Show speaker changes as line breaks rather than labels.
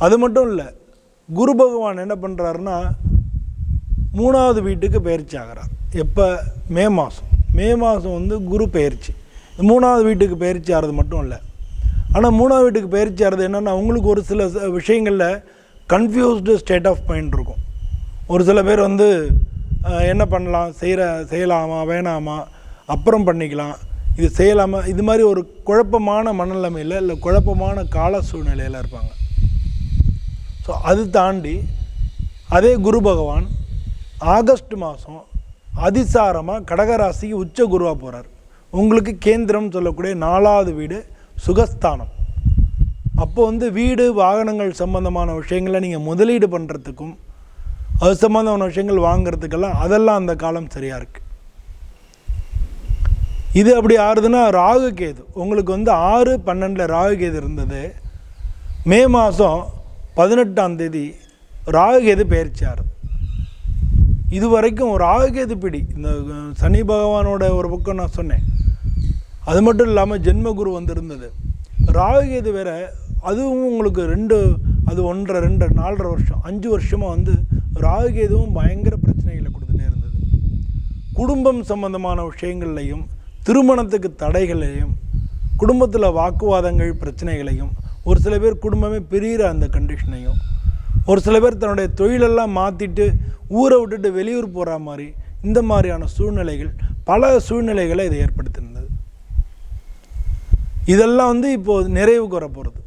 அது மட்டும் இல்லை, குரு பகவான் என்ன பண்ணுறாருன்னா 3வது வீட்டுக்கு பயிற்சி ஆகிறார். எப்போ? மே மாதம் வந்து குரு பயிற்சி. 3வது வீட்டுக்கு பயிற்சி ஆகிறது மட்டும் இல்லை, ஆனால் 3வது வீட்டுக்கு பயிற்சி ஆகிறது என்னென்னா, உங்களுக்கு ஒரு சில விஷயங்களில் கன்ஃபியூஸ்டு ஸ்டேட் ஆஃப் மைண்ட் இருக்கும். ஒரு சில பேர் வந்து என்ன பண்ணலாம், செய்யலாமா வேணாமா, அப்புறம் பண்ணிக்கலாம், இது செய்யலாமா, இது மாதிரி ஒரு குழப்பமான மனநிலைமையில் இல்லை குழப்பமான கால சூழ்நிலையில் இருப்பாங்க. ஸோ அது தாண்டி அதே குரு பகவான் ஆகஸ்ட் மாதம் அதிசாரமாக கடகராசிக்கு உச்ச குருவாக போகிறார். உங்களுக்கு கேந்திரம் சொல்லக்கூடிய 4வது வீடு சுகஸ்தானம். அப்போ வந்து வீடு வாகனங்கள் சம்பந்தமான விஷயங்களை நீங்கள் முதலீடு பண்ணுறதுக்கும் அது சம்பந்தமான விஷயங்கள் வாங்கிறதுக்கெல்லாம் அதெல்லாம் அந்த காலம் சரியாக இருக்குது. இது அப்படி ஆறுதுன்னா ராகு கேது உங்களுக்கு வந்து 6-12 ராகு கேது இருந்தது. மே மாதம் 18ஆம் தேதி ராகு கேது பயிற்சி ஆறுது. இது வரைக்கும் ராகு கேது பிடி, இந்த சனி பகவானோட ஒரு பக்கம் நான் சொன்னேன், அது மட்டும் இல்லாமல் ஜென்மகுரு வந்திருந்தது. ராகு கேது வேற, அதுவும் உங்களுக்கு 1.5, 4.5 வருஷம் 5 வருஷமாக வந்து ராகு கேதுவும் பயங்கர பிரச்சனைகளை கொடுத்துட்டே இருந்தது. குடும்பம் சம்பந்தமான விஷயங்கள்லையும் திருமணத்துக்கு தடைகளையும் குடும்பத்தில் வாக்குவாதங்கள் பிரச்சனைகளையும், ஒரு சில பேர் குடும்பமே பிரிகிற அந்த கண்டிஷனையும், ஒரு சில பேர் தன்னுடைய தொழிலெல்லாம் மாற்றிட்டு ஊரை விட்டுட்டு வெளியூர் போகிற மாதிரி, இந்த மாதிரியான சூழ்நிலைகள், பல சூழ்நிலைகளை இதை ஏற்படுத்தியிருந்தது. இதெல்லாம் வந்து இப்போது நிறைவுக்கு வரப்போகிறது.